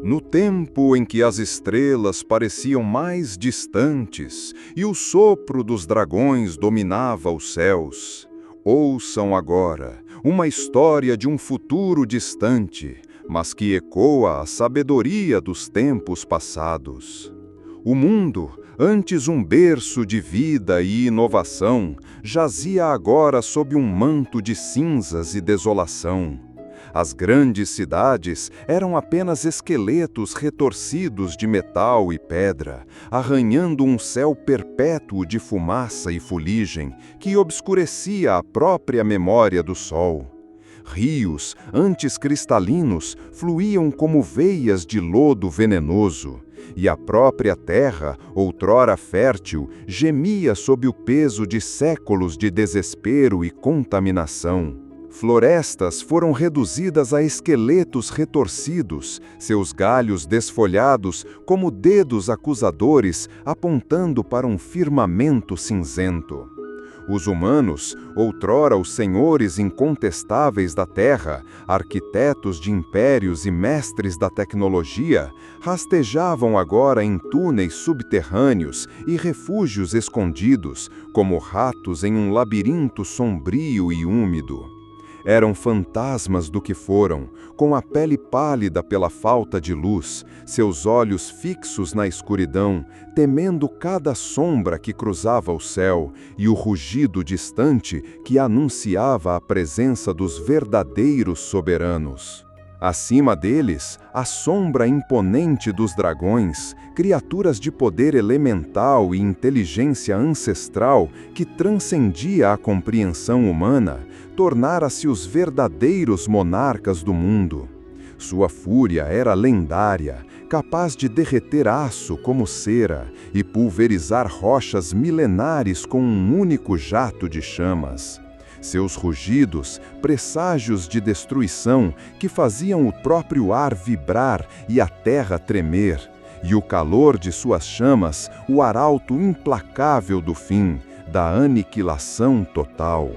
No tempo em que as estrelas pareciam mais distantes e o sopro dos dragões dominava os céus, ouçam agora uma história de um futuro distante, mas que ecoa a sabedoria dos tempos passados. O mundo, antes um berço de vida e inovação, jazia agora sob um manto de cinzas e desolação. As grandes cidades eram apenas esqueletos retorcidos de metal e pedra, arranhando um céu perpétuo de fumaça e fuligem que obscurecia a própria memória do sol. Rios, antes cristalinos, fluíam como veias de lodo venenoso, e a própria terra, outrora fértil, gemia sob o peso de séculos de desespero e contaminação. Florestas foram reduzidas a esqueletos retorcidos, seus galhos desfolhados como dedos acusadores apontando para um firmamento cinzento. Os humanos, outrora os senhores incontestáveis da terra, arquitetos de impérios e mestres da tecnologia, rastejavam agora em túneis subterrâneos e refúgios escondidos, como ratos em um labirinto sombrio e úmido. Eram fantasmas do que foram, com a pele pálida pela falta de luz, seus olhos fixos na escuridão, temendo cada sombra que cruzava o céu e o rugido distante que anunciava a presença dos verdadeiros soberanos. Acima deles, a sombra imponente dos dragões, criaturas de poder elemental e inteligência ancestral que transcendia a compreensão humana, tornara-se os verdadeiros monarcas do mundo. Sua fúria era lendária, capaz de derreter aço como cera e pulverizar rochas milenares com um único jato de chamas. Seus rugidos, presságios de destruição que faziam o próprio ar vibrar e a terra tremer, e o calor de suas chamas, o arauto implacável do fim, da aniquilação total.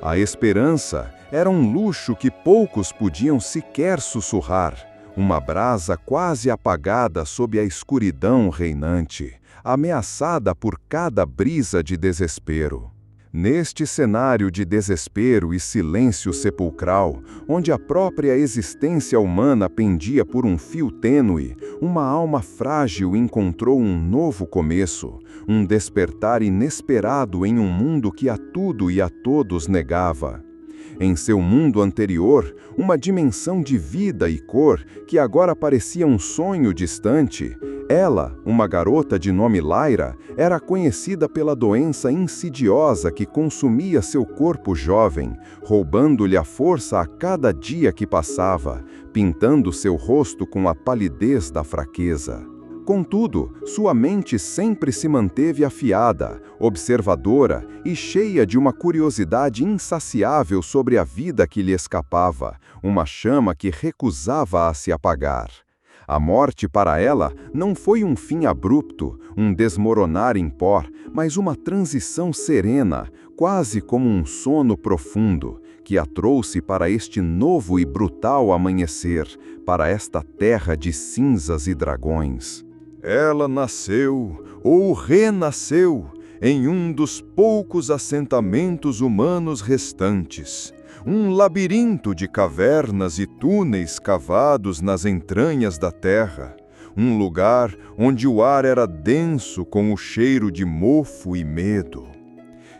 A esperança era um luxo que poucos podiam sequer sussurrar, uma brasa quase apagada sob a escuridão reinante, ameaçada por cada brisa de desespero. Neste cenário de desespero e silêncio sepulcral, onde a própria existência humana pendia por um fio tênue, uma alma frágil encontrou um novo começo, um despertar inesperado em um mundo que a tudo e a todos negava. Em seu mundo anterior, uma dimensão de vida e cor que agora parecia um sonho distante, ela, uma garota de nome Lyra, era conhecida pela doença insidiosa que consumia seu corpo jovem, roubando-lhe a força a cada dia que passava, pintando seu rosto com a palidez da fraqueza. Contudo, sua mente sempre se manteve afiada, observadora e cheia de uma curiosidade insaciável sobre a vida que lhe escapava, uma chama que recusava a se apagar. A morte para ela não foi um fim abrupto, um desmoronar em pó, mas uma transição serena, quase como um sono profundo, que a trouxe para este novo e brutal amanhecer, para esta terra de cinzas e dragões. Ela nasceu, ou renasceu, em um dos poucos assentamentos humanos restantes, um labirinto de cavernas e túneis cavados nas entranhas da terra, um lugar onde o ar era denso com o cheiro de mofo e medo.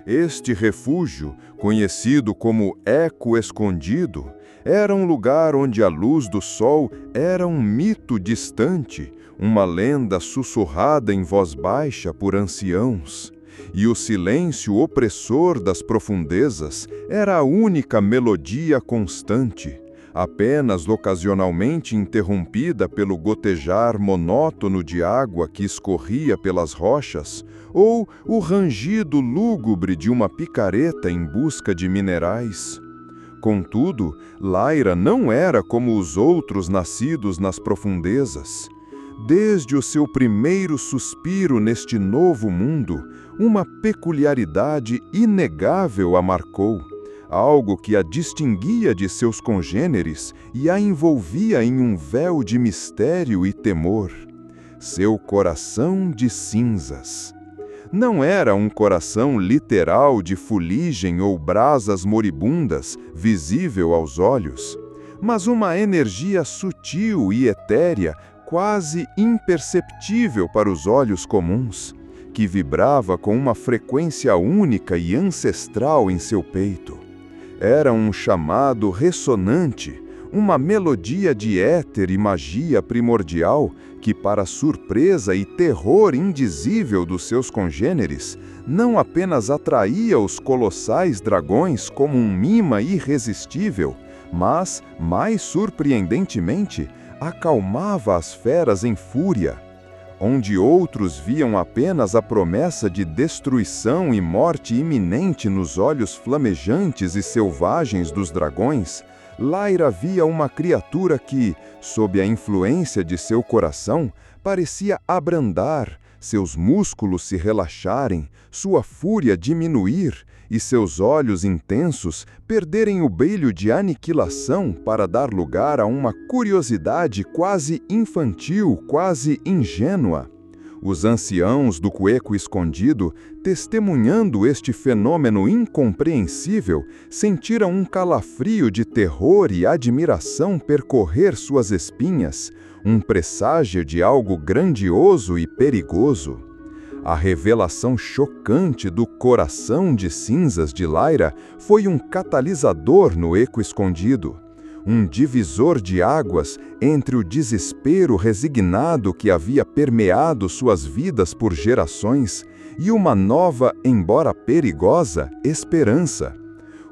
Este refúgio, conhecido como Eco Escondido, era um lugar onde a luz do sol era um mito distante, uma lenda sussurrada em voz baixa por anciãos, e o silêncio opressor das profundezas era a única melodia constante, apenas ocasionalmente interrompida pelo gotejar monótono de água que escorria pelas rochas, ou o rangido lúgubre de uma picareta em busca de minerais. Contudo, Lyra não era como os outros nascidos nas profundezas. Desde o seu primeiro suspiro neste novo mundo, uma peculiaridade inegável a marcou: algo que a distinguia de seus congêneres e a envolvia em um véu de mistério e temor. Seu coração de cinzas. Não era um coração literal de fuligem ou brasas moribundas, visível aos olhos, mas uma energia sutil e etérea, quase imperceptível para os olhos comuns, que vibrava com uma frequência única e ancestral em seu peito. Era um chamado ressonante, uma melodia de éter e magia primordial que, para surpresa e terror indizível dos seus congêneres, não apenas atraía os colossais dragões como um mima irresistível, mas, mais surpreendentemente, acalmava as feras em fúria. Onde outros viam apenas a promessa de destruição e morte iminente nos olhos flamejantes e selvagens dos dragões, Lyra via uma criatura que, sob a influência de seu coração, parecia abrandar, seus músculos se relaxarem, sua fúria diminuir e seus olhos intensos perderem o brilho de aniquilação para dar lugar a uma curiosidade quase infantil, quase ingênua. Os anciãos do cueco escondido, testemunhando este fenômeno incompreensível, sentiram um calafrio de terror e admiração percorrer suas espinhas, um presságio de algo grandioso e perigoso. A revelação chocante do coração de cinzas de Lyra foi um catalisador no eco escondido, um divisor de águas entre o desespero resignado que havia permeado suas vidas por gerações e uma nova, embora perigosa, esperança.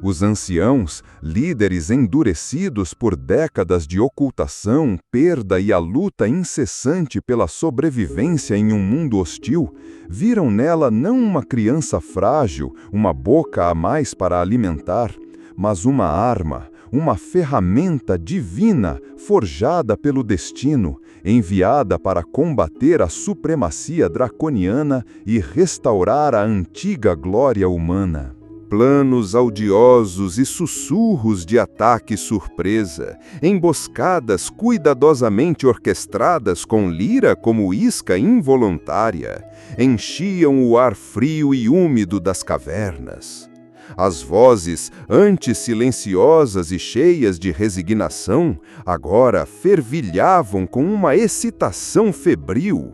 Os anciãos, líderes endurecidos por décadas de ocultação, perda e a luta incessante pela sobrevivência em um mundo hostil, viram nela não uma criança frágil, uma boca a mais para alimentar, mas uma arma, uma ferramenta divina forjada pelo destino, enviada para combater a supremacia draconiana e restaurar a antiga glória humana. Planos audiosos e sussurros de ataque surpresa, emboscadas cuidadosamente orquestradas com Lyra como isca involuntária, enchiam o ar frio e úmido das cavernas. As vozes, antes silenciosas e cheias de resignação, agora fervilhavam com uma excitação febril.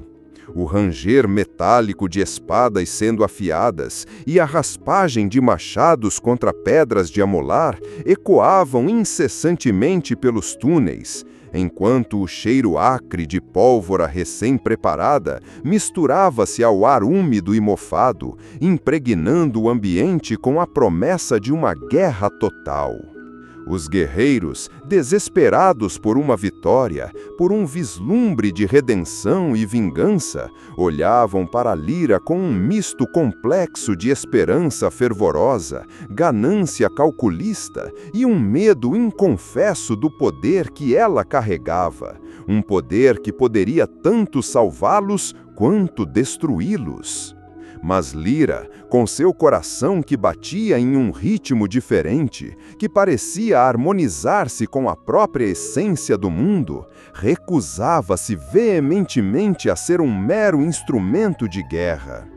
O ranger metálico de espadas sendo afiadas e a raspagem de machados contra pedras de amolar ecoavam incessantemente pelos túneis, enquanto o cheiro acre de pólvora recém-preparada misturava-se ao ar úmido e mofado, impregnando o ambiente com a promessa de uma guerra total. Os guerreiros, desesperados por uma vitória, por um vislumbre de redenção e vingança, olhavam para Lyra com um misto complexo de esperança fervorosa, ganância calculista e um medo inconfesso do poder que ela carregava, um poder que poderia tanto salvá-los quanto destruí-los. Mas Lyra, com seu coração que batia em um ritmo diferente, que parecia harmonizar-se com a própria essência do mundo, recusava-se veementemente a ser um mero instrumento de guerra.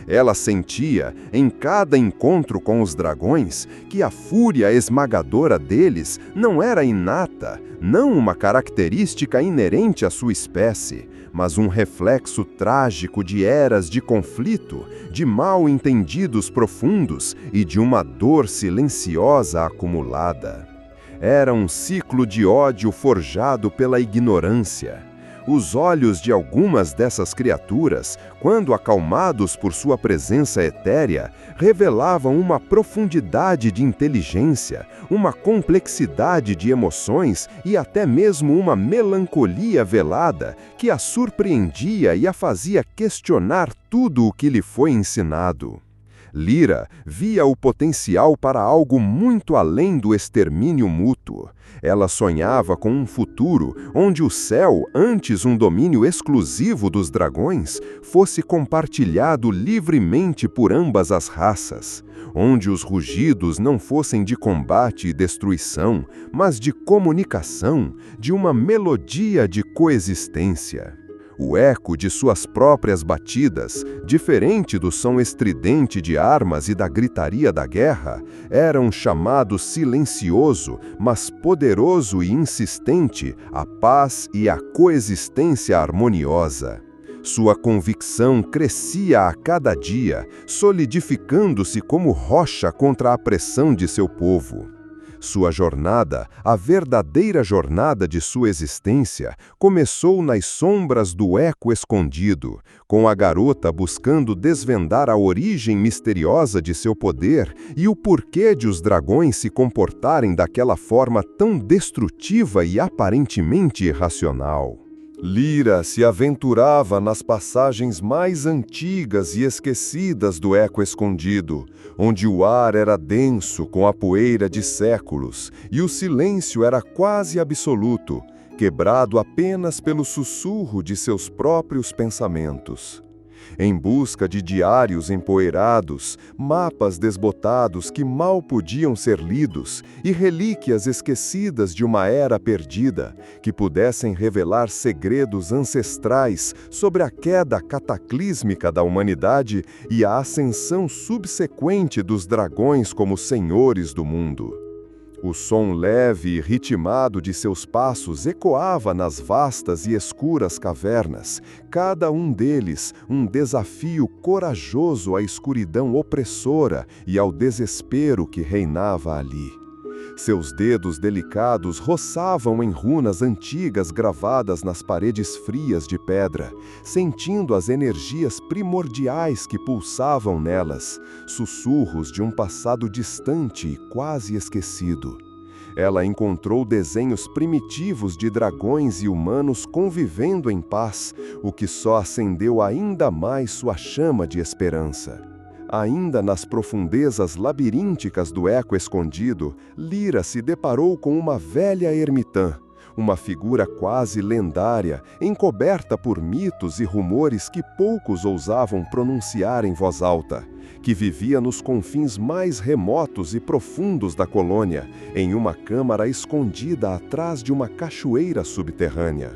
Ela sentia, em cada encontro com os dragões, que a fúria esmagadora deles não era inata, não uma característica inerente à sua espécie, mas um reflexo trágico de eras de conflito, de mal-entendidos profundos e de uma dor silenciosa acumulada. Era um ciclo de ódio forjado pela ignorância. Os olhos de algumas dessas criaturas, quando acalmados por sua presença etérea, revelavam uma profundidade de inteligência, uma complexidade de emoções e até mesmo uma melancolia velada que a surpreendia e a fazia questionar tudo o que lhe foi ensinado. Lyra via o potencial para algo muito além do extermínio mútuo. Ela sonhava com um futuro onde o céu, antes um domínio exclusivo dos dragões, fosse compartilhado livremente por ambas as raças, onde os rugidos não fossem de combate e destruição, mas de comunicação, de uma melodia de coexistência. O eco de suas próprias batidas, diferente do som estridente de armas e da gritaria da guerra, era um chamado silencioso, mas poderoso e insistente à paz e à coexistência harmoniosa. Sua convicção crescia a cada dia, solidificando-se como rocha contra a pressão de seu povo. Sua jornada, a verdadeira jornada de sua existência, começou nas sombras do eco escondido, com a garota buscando desvendar a origem misteriosa de seu poder e o porquê de os dragões se comportarem daquela forma tão destrutiva e aparentemente irracional. Lyra se aventurava nas passagens mais antigas e esquecidas do eco escondido, onde o ar era denso com a poeira de séculos e o silêncio era quase absoluto, quebrado apenas pelo sussurro de seus próprios pensamentos. Em busca de diários empoeirados, mapas desbotados que mal podiam ser lidos e relíquias esquecidas de uma era perdida, que pudessem revelar segredos ancestrais sobre a queda cataclísmica da humanidade e a ascensão subsequente dos dragões como senhores do mundo. O som leve e ritmado de seus passos ecoava nas vastas e escuras cavernas, cada um deles um desafio corajoso à escuridão opressora e ao desespero que reinava ali. Seus dedos delicados roçavam em runas antigas gravadas nas paredes frias de pedra, sentindo as energias primordiais que pulsavam nelas, sussurros de um passado distante e quase esquecido. Ela encontrou desenhos primitivos de dragões e humanos convivendo em paz, o que só acendeu ainda mais sua chama de esperança. Ainda nas profundezas labirínticas do eco escondido, Lyra se deparou com uma velha ermitã, uma figura quase lendária, encoberta por mitos e rumores que poucos ousavam pronunciar em voz alta, que vivia nos confins mais remotos e profundos da colônia, em uma câmara escondida atrás de uma cachoeira subterrânea.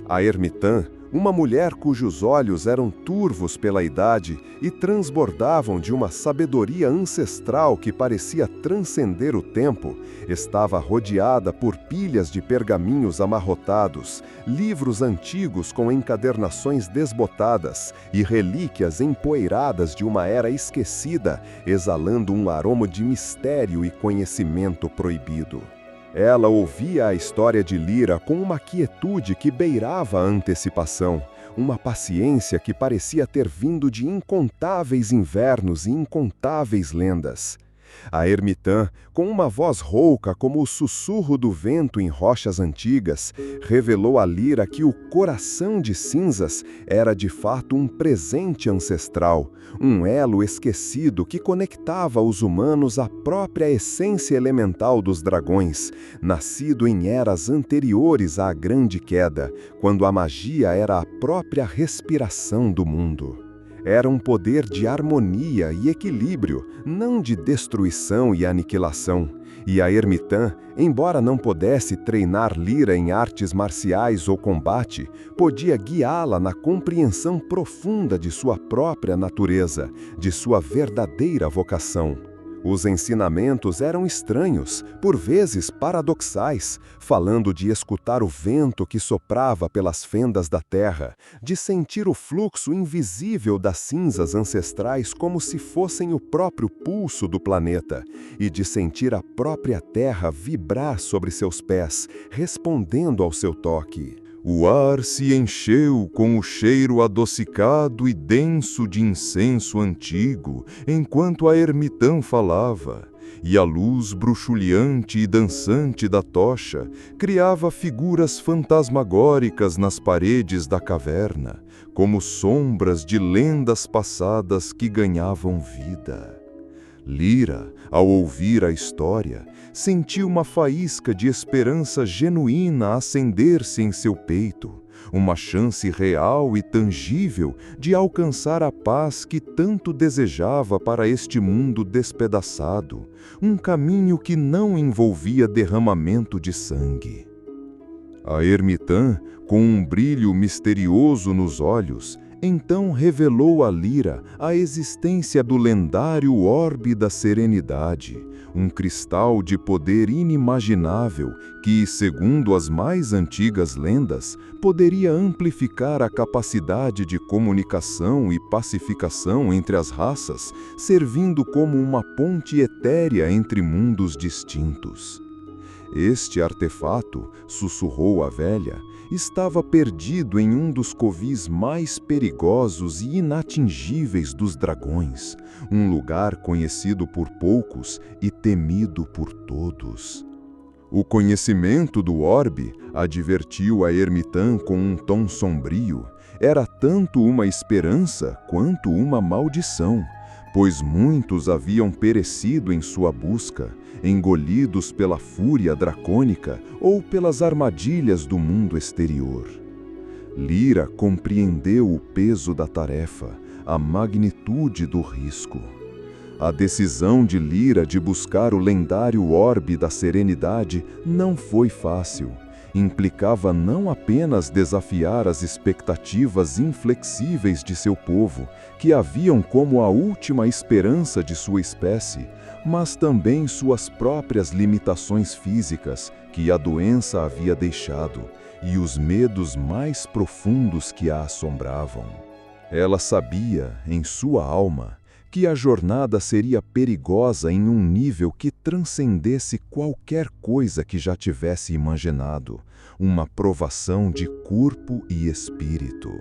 A ermitã, uma mulher cujos olhos eram turvos pela idade e transbordavam de uma sabedoria ancestral que parecia transcender o tempo, estava rodeada por pilhas de pergaminhos amarrotados, livros antigos com encadernações desbotadas e relíquias empoeiradas de uma era esquecida, exalando um aroma de mistério e conhecimento proibido. Ela ouvia a história de Lyra com uma quietude que beirava a antecipação, uma paciência que parecia ter vindo de incontáveis invernos e incontáveis lendas. A ermitã, com uma voz rouca como o sussurro do vento em rochas antigas, revelou a Lyra que o coração de cinzas era de fato um presente ancestral, um elo esquecido que conectava os humanos à própria essência elemental dos dragões, nascido em eras anteriores à Grande Queda, quando a magia era a própria respiração do mundo. Era um poder de harmonia e equilíbrio, não de destruição e aniquilação. E a ermitã, embora não pudesse treinar Lyra em artes marciais ou combate, podia guiá-la na compreensão profunda de sua própria natureza, de sua verdadeira vocação. Os ensinamentos eram estranhos, por vezes paradoxais, falando de escutar o vento que soprava pelas fendas da terra, de sentir o fluxo invisível das cinzas ancestrais como se fossem o próprio pulso do planeta, e de sentir a própria terra vibrar sobre seus pés, respondendo ao seu toque. O ar se encheu com o cheiro adocicado e denso de incenso antigo, enquanto a ermitã falava, e a luz bruxuleante e dançante da tocha criava figuras fantasmagóricas nas paredes da caverna, como sombras de lendas passadas que ganhavam vida. Lyra, ao ouvir a história, sentiu uma faísca de esperança genuína acender-se em seu peito, uma chance real e tangível de alcançar a paz que tanto desejava para este mundo despedaçado, um caminho que não envolvia derramamento de sangue. A ermitã, com um brilho misterioso nos olhos, então revelou a Lyra a existência do lendário Orbe da Serenidade, um cristal de poder inimaginável que, segundo as mais antigas lendas, poderia amplificar a capacidade de comunicação e pacificação entre as raças, servindo como uma ponte etérea entre mundos distintos. Este artefato, sussurrou a velha, estava perdido em um dos covis mais perigosos e inatingíveis dos dragões, um lugar conhecido por poucos e temido por todos. O conhecimento do orbe, advertiu a ermitã com um tom sombrio, era tanto uma esperança quanto uma maldição, pois muitos haviam perecido em sua busca, engolidos pela fúria dracônica ou pelas armadilhas do mundo exterior. Lyra compreendeu o peso da tarefa, a magnitude do risco. A decisão de Lyra de buscar o lendário Orbe da Serenidade não foi fácil. Implicava não apenas desafiar as expectativas inflexíveis de seu povo, que a viam como a última esperança de sua espécie, mas também suas próprias limitações físicas que a doença havia deixado e os medos mais profundos que a assombravam. Ela sabia, em sua alma, que a jornada seria perigosa em um nível que transcendesse qualquer coisa que já tivesse imaginado, uma provação de corpo e espírito.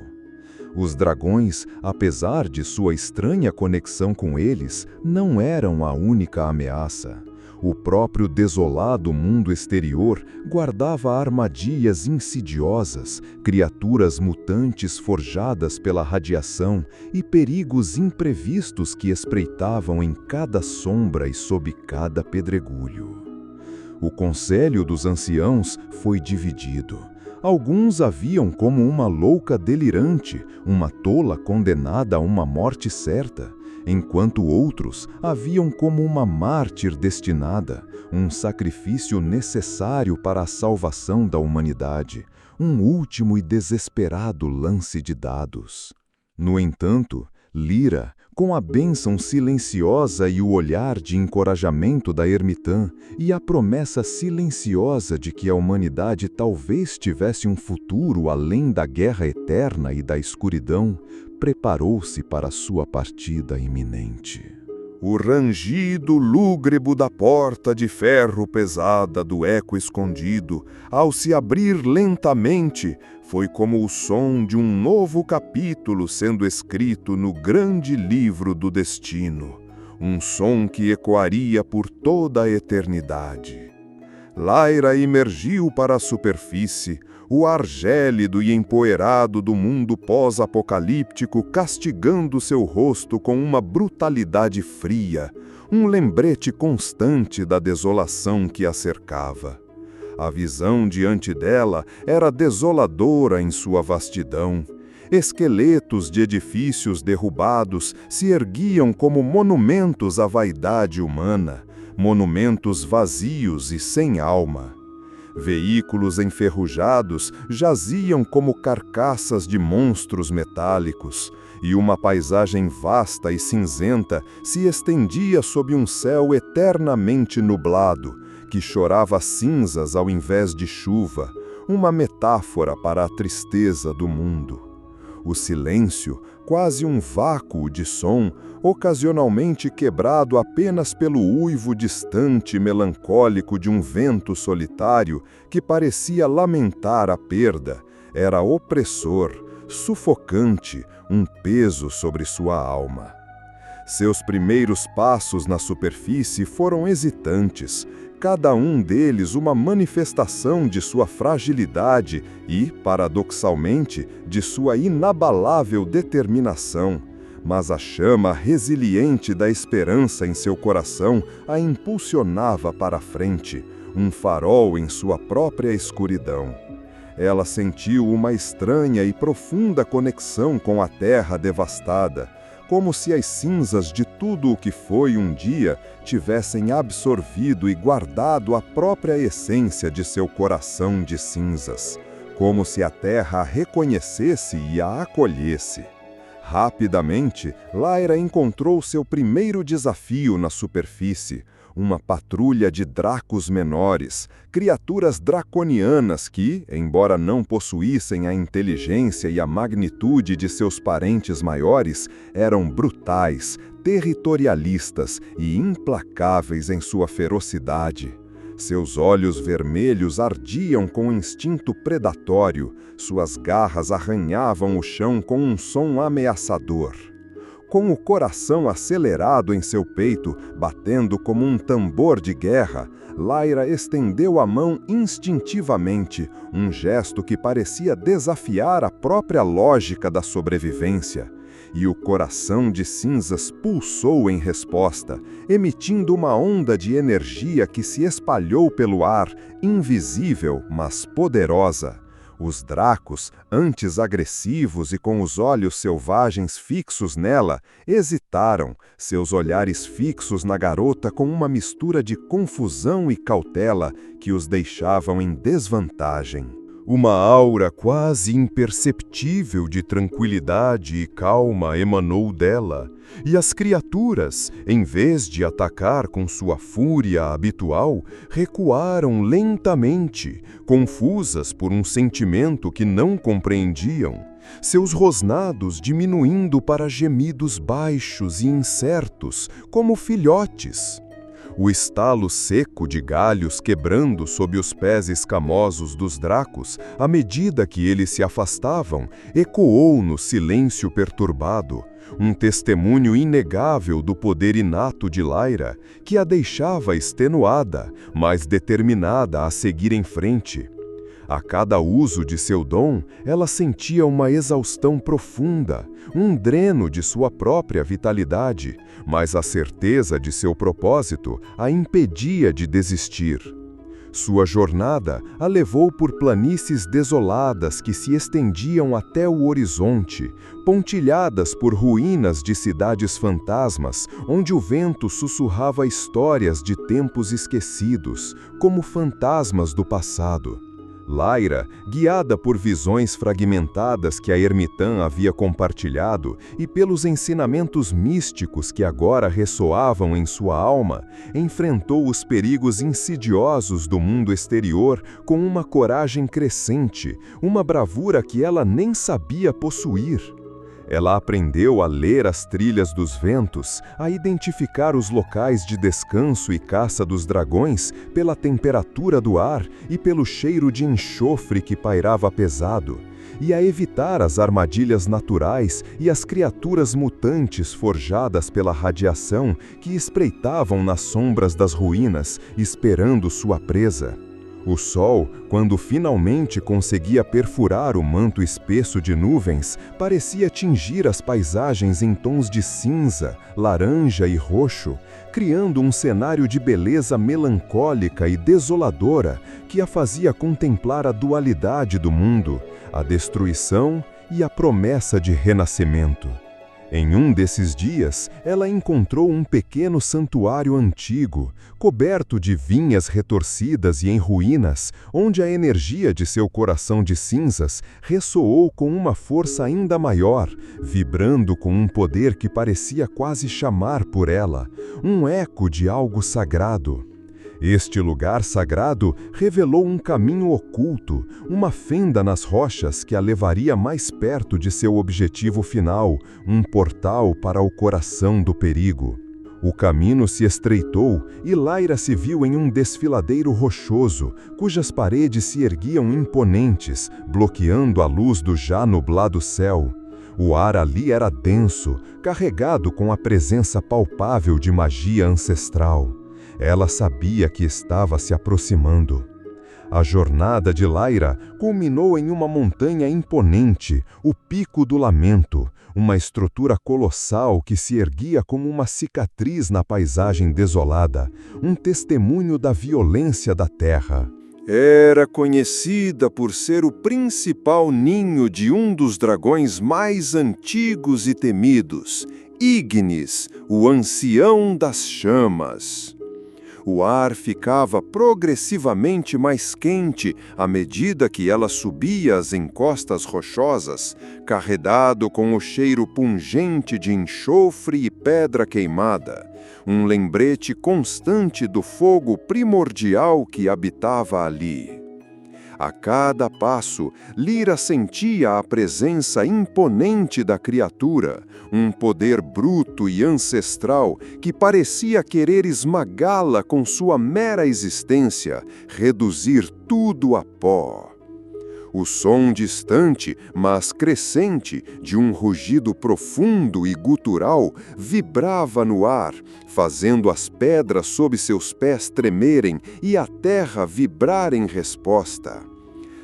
Os dragões, apesar de sua estranha conexão com eles, não eram a única ameaça. O próprio desolado mundo exterior guardava armadilhas insidiosas, criaturas mutantes forjadas pela radiação e perigos imprevistos que espreitavam em cada sombra e sob cada pedregulho. O conselho dos anciãos foi dividido. Alguns a viam como uma louca delirante, uma tola condenada a uma morte certa, enquanto outros a viam como uma mártir destinada, um sacrifício necessário para a salvação da humanidade, um último e desesperado lance de dados. No entanto, Lyra, com a bênção silenciosa e o olhar de encorajamento da ermitã e a promessa silenciosa de que a humanidade talvez tivesse um futuro além da guerra eterna e da escuridão, preparou-se para sua partida iminente. O rangido lúgubre da porta de ferro pesada do eco escondido, ao se abrir lentamente, foi como o som de um novo capítulo sendo escrito no grande livro do destino, um som que ecoaria por toda a eternidade. Lyra emergiu para a superfície, o ar gélido e empoeirado do mundo pós-apocalíptico castigando seu rosto com uma brutalidade fria, um lembrete constante da desolação que a cercava. A visão diante dela era desoladora em sua vastidão. Esqueletos de edifícios derrubados se erguiam como monumentos à vaidade humana, monumentos vazios e sem alma. Veículos enferrujados jaziam como carcaças de monstros metálicos, e uma paisagem vasta e cinzenta se estendia sob um céu eternamente nublado, que chorava cinzas ao invés de chuva, uma metáfora para a tristeza do mundo. O silêncio, quase um vácuo de som, ocasionalmente quebrado apenas pelo uivo distante e melancólico de um vento solitário que parecia lamentar a perda, era opressor, sufocante, um peso sobre sua alma. Seus primeiros passos na superfície foram hesitantes, cada um deles uma manifestação de sua fragilidade e, paradoxalmente, de sua inabalável determinação, mas a chama resiliente da esperança em seu coração a impulsionava para a frente, um farol em sua própria escuridão. Ela sentiu uma estranha e profunda conexão com a terra devastada, como se as cinzas de tudo o que foi um dia tivessem absorvido e guardado a própria essência de seu coração de cinzas, como se a terra a reconhecesse e a acolhesse. Rapidamente, Lyra encontrou seu primeiro desafio na superfície, uma patrulha de dracos menores, criaturas draconianas que, embora não possuíssem a inteligência e a magnitude de seus parentes maiores, eram brutais, territorialistas e implacáveis em sua ferocidade. Seus olhos vermelhos ardiam com instinto predatório, suas garras arranhavam o chão com um som ameaçador. Com o coração acelerado em seu peito, batendo como um tambor de guerra, Lyra estendeu a mão instintivamente, um gesto que parecia desafiar a própria lógica da sobrevivência. E o coração de cinzas pulsou em resposta, emitindo uma onda de energia que se espalhou pelo ar, invisível, mas poderosa. Os dracos, antes agressivos e com os olhos selvagens fixos nela, hesitaram, seus olhares fixos na garota com uma mistura de confusão e cautela que os deixavam em desvantagem. Uma aura quase imperceptível de tranquilidade e calma emanou dela, e as criaturas, em vez de atacar com sua fúria habitual, recuaram lentamente, confusas por um sentimento que não compreendiam, seus rosnados diminuindo para gemidos baixos e incertos, como filhotes. O estalo seco de galhos quebrando sob os pés escamosos dos dracos, à medida que eles se afastavam, ecoou no silêncio perturbado, um testemunho inegável do poder inato de Lyra, que a deixava extenuada, mas determinada a seguir em frente. A cada uso de seu dom, ela sentia uma exaustão profunda, um dreno de sua própria vitalidade, mas a certeza de seu propósito a impedia de desistir. Sua jornada a levou por planícies desoladas que se estendiam até o horizonte, pontilhadas por ruínas de cidades fantasmas, onde o vento sussurrava histórias de tempos esquecidos, como fantasmas do passado. Lyra, guiada por visões fragmentadas que a ermitã havia compartilhado e pelos ensinamentos místicos que agora ressoavam em sua alma, enfrentou os perigos insidiosos do mundo exterior com uma coragem crescente, uma bravura que ela nem sabia possuir. Ela aprendeu a ler as trilhas dos ventos, a identificar os locais de descanso e caça dos dragões pela temperatura do ar e pelo cheiro de enxofre que pairava pesado, e a evitar as armadilhas naturais e as criaturas mutantes forjadas pela radiação que espreitavam nas sombras das ruínas, esperando sua presa. O sol, quando finalmente conseguia perfurar o manto espesso de nuvens, parecia tingir as paisagens em tons de cinza, laranja e roxo, criando um cenário de beleza melancólica e desoladora que a fazia contemplar a dualidade do mundo, a destruição e a promessa de renascimento. Em um desses dias, ela encontrou um pequeno santuário antigo, coberto de vinhas retorcidas e em ruínas, onde a energia de seu coração de cinzas ressoou com uma força ainda maior, vibrando com um poder que parecia quase chamar por ela, um eco de algo sagrado. Este lugar sagrado revelou um caminho oculto, uma fenda nas rochas que a levaria mais perto de seu objetivo final, um portal para o coração do perigo. O caminho se estreitou e Lyra se viu em um desfiladeiro rochoso, cujas paredes se erguiam imponentes, bloqueando a luz do já nublado céu. O ar ali era denso, carregado com a presença palpável de magia ancestral. Ela sabia que estava se aproximando. A jornada de Lyra culminou em uma montanha imponente, o Pico do Lamento, uma estrutura colossal que se erguia como uma cicatriz na paisagem desolada, um testemunho da violência da terra. Era conhecida por ser o principal ninho de um dos dragões mais antigos e temidos, Ignis, o Ancião das Chamas. O ar ficava progressivamente mais quente à medida que ela subia as encostas rochosas, carregado com o cheiro pungente de enxofre e pedra queimada, um lembrete constante do fogo primordial que habitava ali. A cada passo, Lyra sentia a presença imponente da criatura, um poder bruto e ancestral que parecia querer esmagá-la com sua mera existência, reduzir tudo a pó. O som distante, mas crescente, de um rugido profundo e gutural vibrava no ar, fazendo as pedras sob seus pés tremerem e a terra vibrar em resposta.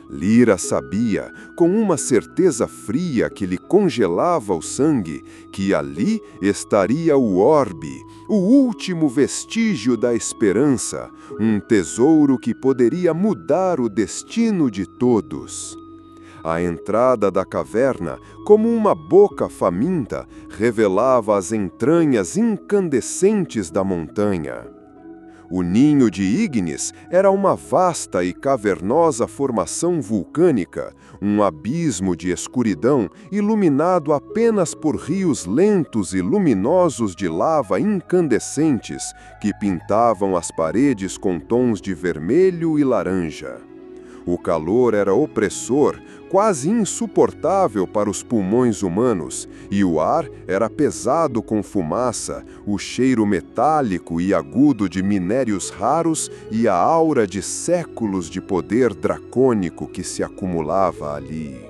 Lyra sabia, com uma certeza fria que lhe congelava o sangue, que ali estaria o orbe, o último vestígio da esperança, um tesouro que poderia mudar o destino de todos. A entrada da caverna, como uma boca faminta, revelava as entranhas incandescentes da montanha. O ninho de Ignis era uma vasta e cavernosa formação vulcânica, um abismo de escuridão iluminado apenas por rios lentos e luminosos de lava incandescentes que pintavam as paredes com tons de vermelho e laranja. O calor era opressor, quase insuportável para os pulmões humanos, e o ar era pesado com fumaça, o cheiro metálico e agudo de minérios raros e a aura de séculos de poder dracônico que se acumulava ali.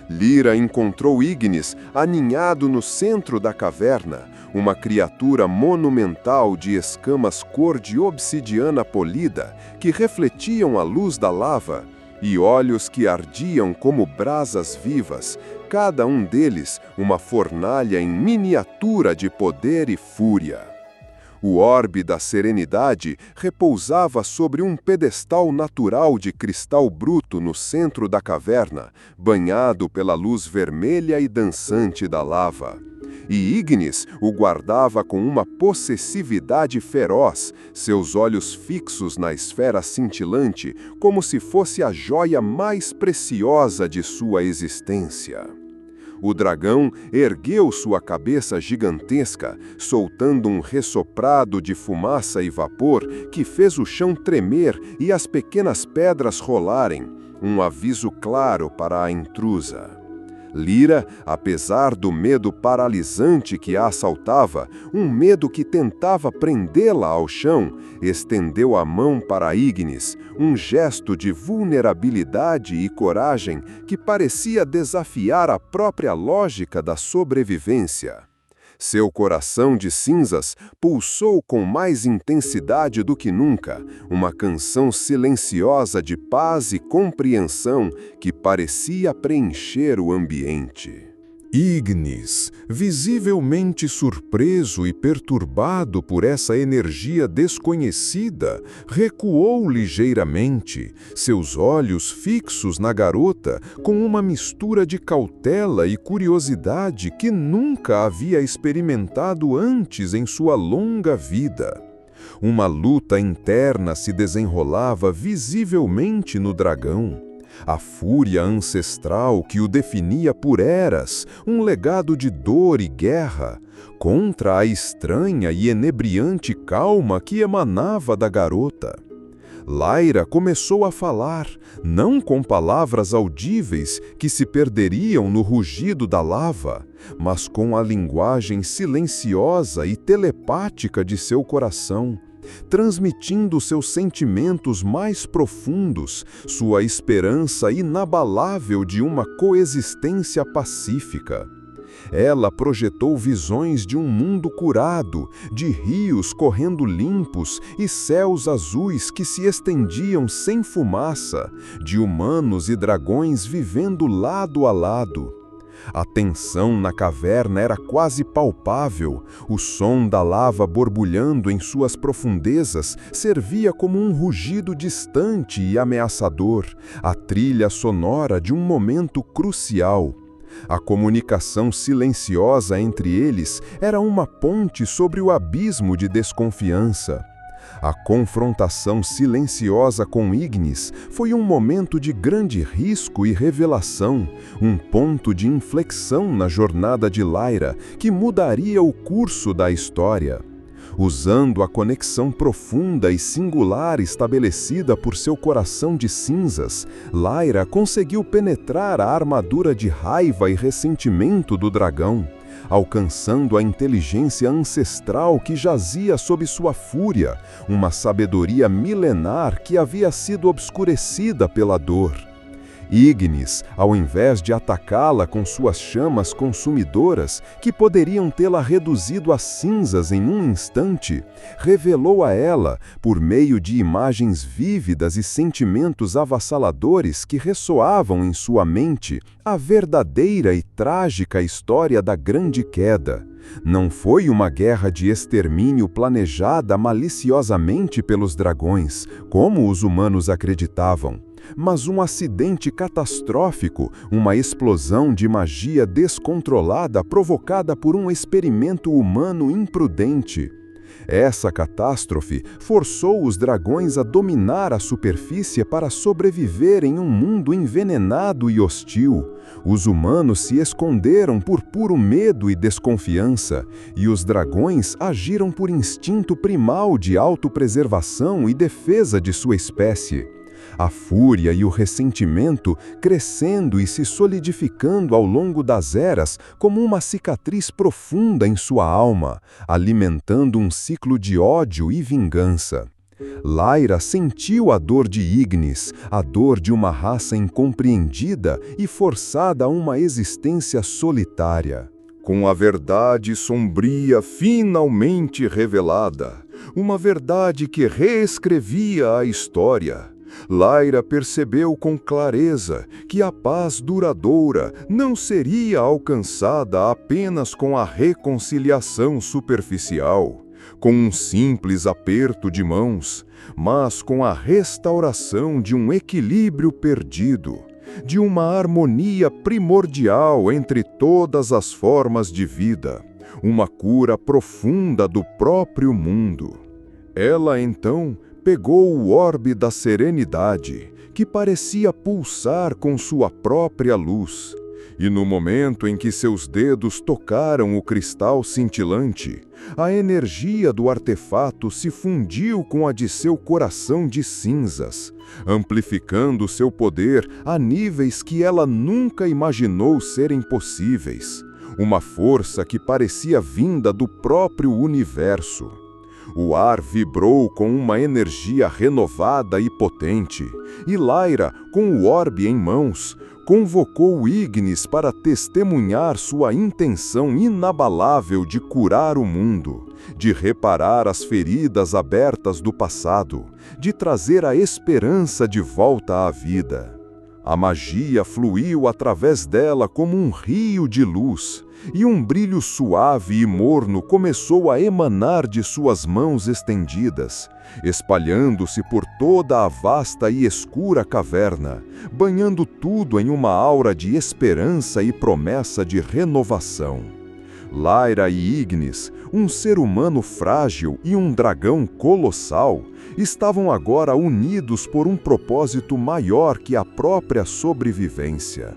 Lyra encontrou Ignis aninhado no centro da caverna, uma criatura monumental de escamas cor de obsidiana polida que refletiam a luz da lava, e olhos que ardiam como brasas vivas, cada um deles uma fornalha em miniatura de poder e fúria. O orbe da serenidade repousava sobre um pedestal natural de cristal bruto no centro da caverna, banhado pela luz vermelha e dançante da lava. E Ignis o guardava com uma possessividade feroz, seus olhos fixos na esfera cintilante, como se fosse a joia mais preciosa de sua existência. O dragão ergueu sua cabeça gigantesca, soltando um ressoprado de fumaça e vapor que fez o chão tremer e as pequenas pedras rolarem, um aviso claro para a intrusa. Lyra, apesar do medo paralisante que a assaltava, um medo que tentava prendê-la ao chão, estendeu a mão para Ignis, um gesto de vulnerabilidade e coragem que parecia desafiar a própria lógica da sobrevivência. Seu coração de cinzas pulsou com mais intensidade do que nunca, uma canção silenciosa de paz e compreensão que parecia preencher o ambiente. Ignis, visivelmente surpreso e perturbado por essa energia desconhecida, recuou ligeiramente, seus olhos fixos na garota com uma mistura de cautela e curiosidade que nunca havia experimentado antes em sua longa vida. Uma luta interna se desenrolava visivelmente no dragão. A fúria ancestral que o definia por eras, um legado de dor e guerra, contra a estranha e enebriante calma que emanava da garota. Lyra começou a falar, não com palavras audíveis que se perderiam no rugido da lava, mas com a linguagem silenciosa e telepática de seu coração, transmitindo seus sentimentos mais profundos, sua esperança inabalável de uma coexistência pacífica. Ela projetou visões de um mundo curado, de rios correndo limpos e céus azuis que se estendiam sem fumaça, de humanos e dragões vivendo lado a lado. A tensão na caverna era quase palpável, o som da lava borbulhando em suas profundezas servia como um rugido distante e ameaçador, a trilha sonora de um momento crucial. A comunicação silenciosa entre eles era uma ponte sobre o abismo de desconfiança. A confrontação silenciosa com Ignis foi um momento de grande risco e revelação, um ponto de inflexão na jornada de Lyra que mudaria o curso da história. Usando a conexão profunda e singular estabelecida por seu coração de cinzas, Lyra conseguiu penetrar a armadura de raiva e ressentimento do dragão, alcançando a inteligência ancestral que jazia sob sua fúria, uma sabedoria milenar que havia sido obscurecida pela dor. Ignis, ao invés de atacá-la com suas chamas consumidoras, que poderiam tê-la reduzido a cinzas em um instante, revelou a ela, por meio de imagens vívidas e sentimentos avassaladores que ressoavam em sua mente, a verdadeira e trágica história da Grande Queda. Não foi uma guerra de extermínio planejada maliciosamente pelos dragões, como os humanos acreditavam, mas um acidente catastrófico, uma explosão de magia descontrolada provocada por um experimento humano imprudente. Essa catástrofe forçou os dragões a dominar a superfície para sobreviver em um mundo envenenado e hostil. Os humanos se esconderam por puro medo e desconfiança, e os dragões agiram por instinto primal de autopreservação e defesa de sua espécie. A fúria e o ressentimento crescendo e se solidificando ao longo das eras como uma cicatriz profunda em sua alma, alimentando um ciclo de ódio e vingança. Lyra sentiu a dor de Ignis, a dor de uma raça incompreendida e forçada a uma existência solitária. Com a verdade sombria finalmente revelada, uma verdade que reescrevia a história, Lyra percebeu com clareza que a paz duradoura não seria alcançada apenas com a reconciliação superficial, com um simples aperto de mãos, mas com a restauração de um equilíbrio perdido, de uma harmonia primordial entre todas as formas de vida, uma cura profunda do próprio mundo. Ela, então, pegou o orbe da serenidade, que parecia pulsar com sua própria luz, e no momento em que seus dedos tocaram o cristal cintilante, a energia do artefato se fundiu com a de seu coração de cinzas, amplificando seu poder a níveis que ela nunca imaginou serem possíveis, uma força que parecia vinda do próprio universo. O ar vibrou com uma energia renovada e potente, e Lyra, com o orbe em mãos, convocou Ignis para testemunhar sua intenção inabalável de curar o mundo, de reparar as feridas abertas do passado, de trazer a esperança de volta à vida. A magia fluiu através dela como um rio de luz, e um brilho suave e morno começou a emanar de suas mãos estendidas, espalhando-se por toda a vasta e escura caverna, banhando tudo em uma aura de esperança e promessa de renovação. Lyra e Ignis, um ser humano frágil e um dragão colossal, estavam agora unidos por um propósito maior que a própria sobrevivência.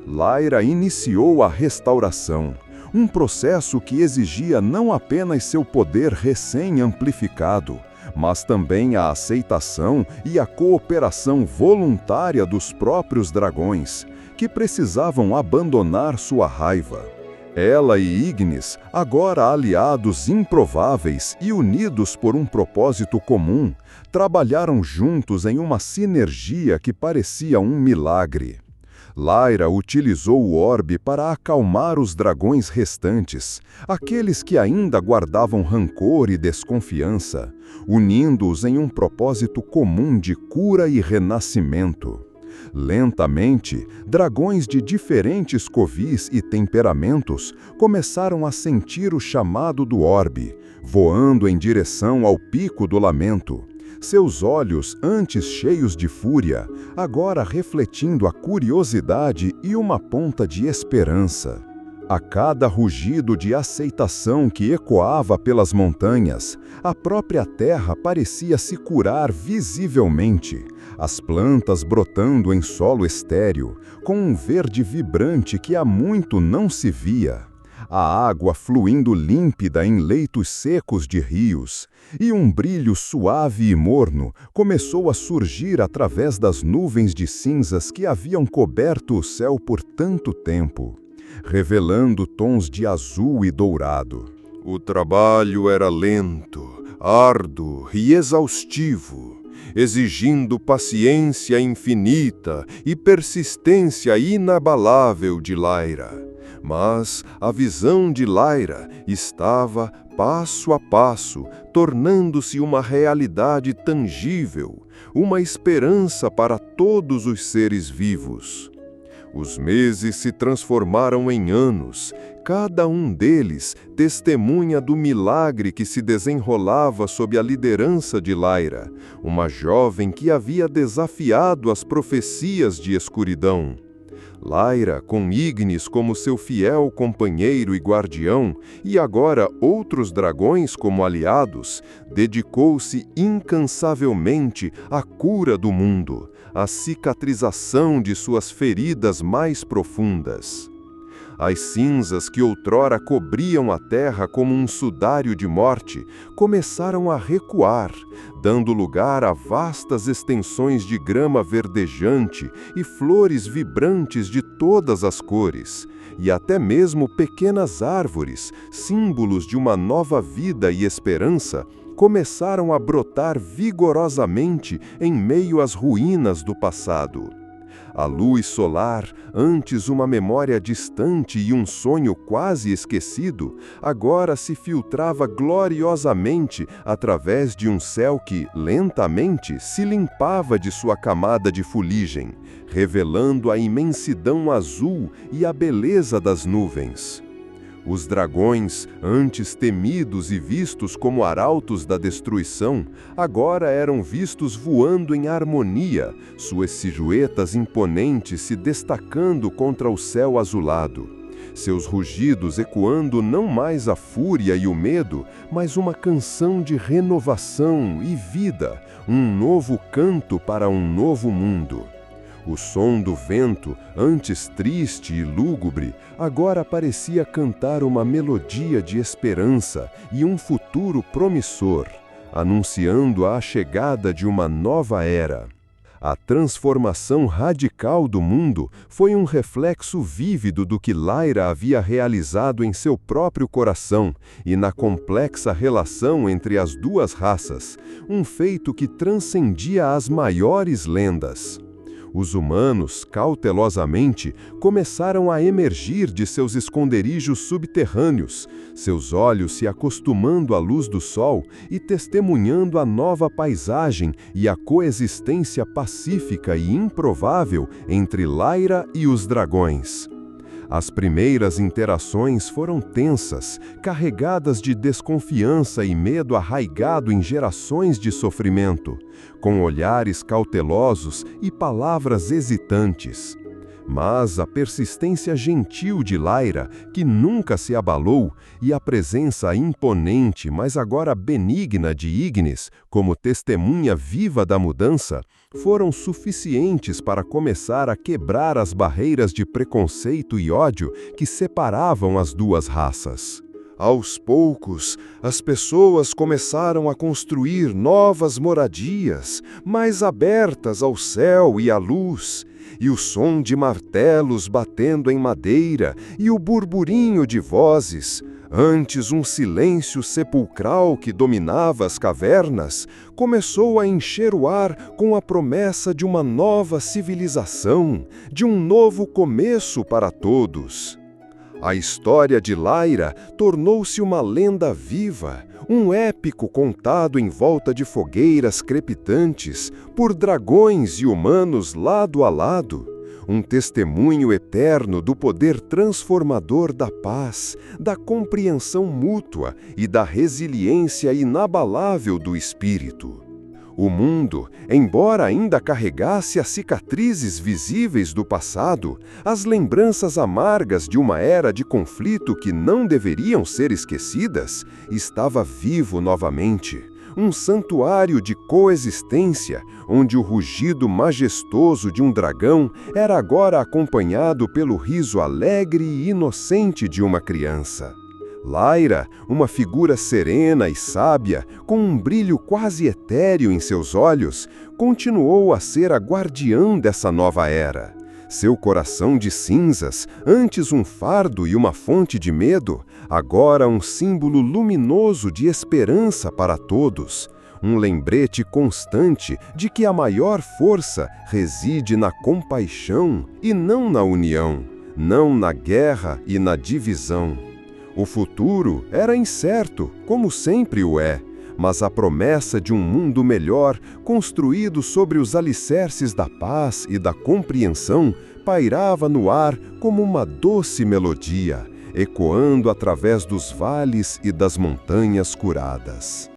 Lyra iniciou a restauração, um processo que exigia não apenas seu poder recém-amplificado, mas também a aceitação e a cooperação voluntária dos próprios dragões, que precisavam abandonar sua raiva. Ela e Ignis, agora aliados improváveis e unidos por um propósito comum, trabalharam juntos em uma sinergia que parecia um milagre. Lyra utilizou o orbe para acalmar os dragões restantes, aqueles que ainda guardavam rancor e desconfiança, unindo-os em um propósito comum de cura e renascimento. Lentamente, dragões de diferentes covis e temperamentos começaram a sentir o chamado do orbe, voando em direção ao pico do lamento. Seus olhos, antes cheios de fúria, agora refletindo a curiosidade e uma ponta de esperança. A cada rugido de aceitação que ecoava pelas montanhas, a própria terra parecia se curar visivelmente, as plantas brotando em solo estéril, com um verde vibrante que há muito não se via. A água fluindo límpida em leitos secos de rios, e um brilho suave e morno começou a surgir através das nuvens de cinzas que haviam coberto o céu por tanto tempo, revelando tons de azul e dourado. O trabalho era lento, árduo e exaustivo, exigindo paciência infinita e persistência inabalável de Lyra. Mas a visão de Lyra estava, passo a passo, tornando-se uma realidade tangível, uma esperança para todos os seres vivos. Os meses se transformaram em anos, cada um deles testemunha do milagre que se desenrolava sob a liderança de Lyra, uma jovem que havia desafiado as profecias de escuridão. Lyra, com Ignis como seu fiel companheiro e guardião, e agora outros dragões como aliados, dedicou-se incansavelmente à cura do mundo, à cicatrização de suas feridas mais profundas. As cinzas que outrora cobriam a terra como um sudário de morte começaram a recuar, dando lugar a vastas extensões de grama verdejante e flores vibrantes de todas as cores, e até mesmo pequenas árvores, símbolos de uma nova vida e esperança, começaram a brotar vigorosamente em meio às ruínas do passado. A luz solar, antes uma memória distante e um sonho quase esquecido, agora se filtrava gloriosamente através de um céu que, lentamente, se limpava de sua camada de fuligem, revelando a imensidão azul e a beleza das nuvens. Os dragões, antes temidos e vistos como arautos da destruição, agora eram vistos voando em harmonia, suas silhuetas imponentes se destacando contra o céu azulado. Seus rugidos ecoando não mais a fúria e o medo, mas uma canção de renovação e vida, um novo canto para um novo mundo. O som do vento, antes triste e lúgubre, agora parecia cantar uma melodia de esperança e um futuro promissor, anunciando a chegada de uma nova era. A transformação radical do mundo foi um reflexo vívido do que Lyra havia realizado em seu próprio coração e na complexa relação entre as duas raças, um feito que transcendia as maiores lendas. Os humanos, cautelosamente, começaram a emergir de seus esconderijos subterrâneos, seus olhos se acostumando à luz do sol e testemunhando a nova paisagem e a coexistência pacífica e improvável entre Lyra e os dragões. As primeiras interações foram tensas, carregadas de desconfiança e medo arraigado em gerações de sofrimento, com olhares cautelosos e palavras hesitantes. Mas a persistência gentil de Lyra, que nunca se abalou, e a presença imponente, mas agora benigna de Ignis, como testemunha viva da mudança, foram suficientes para começar a quebrar as barreiras de preconceito e ódio que separavam as duas raças. Aos poucos, as pessoas começaram a construir novas moradias, mais abertas ao céu e à luz, e o som de martelos batendo em madeira e o burburinho de vozes, Antes, um silêncio sepulcral que dominava as cavernas começou a encher o ar com a promessa de uma nova civilização, de um novo começo para todos. A história de Lyra tornou-se uma lenda viva, um épico contado em volta de fogueiras crepitantes por dragões e humanos lado a lado. Um testemunho eterno do poder transformador da paz, da compreensão mútua e da resiliência inabalável do espírito. O mundo, embora ainda carregasse as cicatrizes visíveis do passado, as lembranças amargas de uma era de conflito que não deveriam ser esquecidas, estava vivo novamente. Um santuário de coexistência, onde o rugido majestoso de um dragão era agora acompanhado pelo riso alegre e inocente de uma criança. Lyra, uma figura serena e sábia, com um brilho quase etéreo em seus olhos, continuou a ser a guardiã dessa nova era. Seu coração de cinzas, antes um fardo e uma fonte de medo, agora um símbolo luminoso de esperança para todos. Um lembrete constante de que a maior força reside na compaixão e não na união, não na guerra e na divisão. O futuro era incerto, como sempre o é, mas a promessa de um mundo melhor, construído sobre os alicerces da paz e da compreensão, pairava no ar como uma doce melodia, ecoando através dos vales e das montanhas curadas.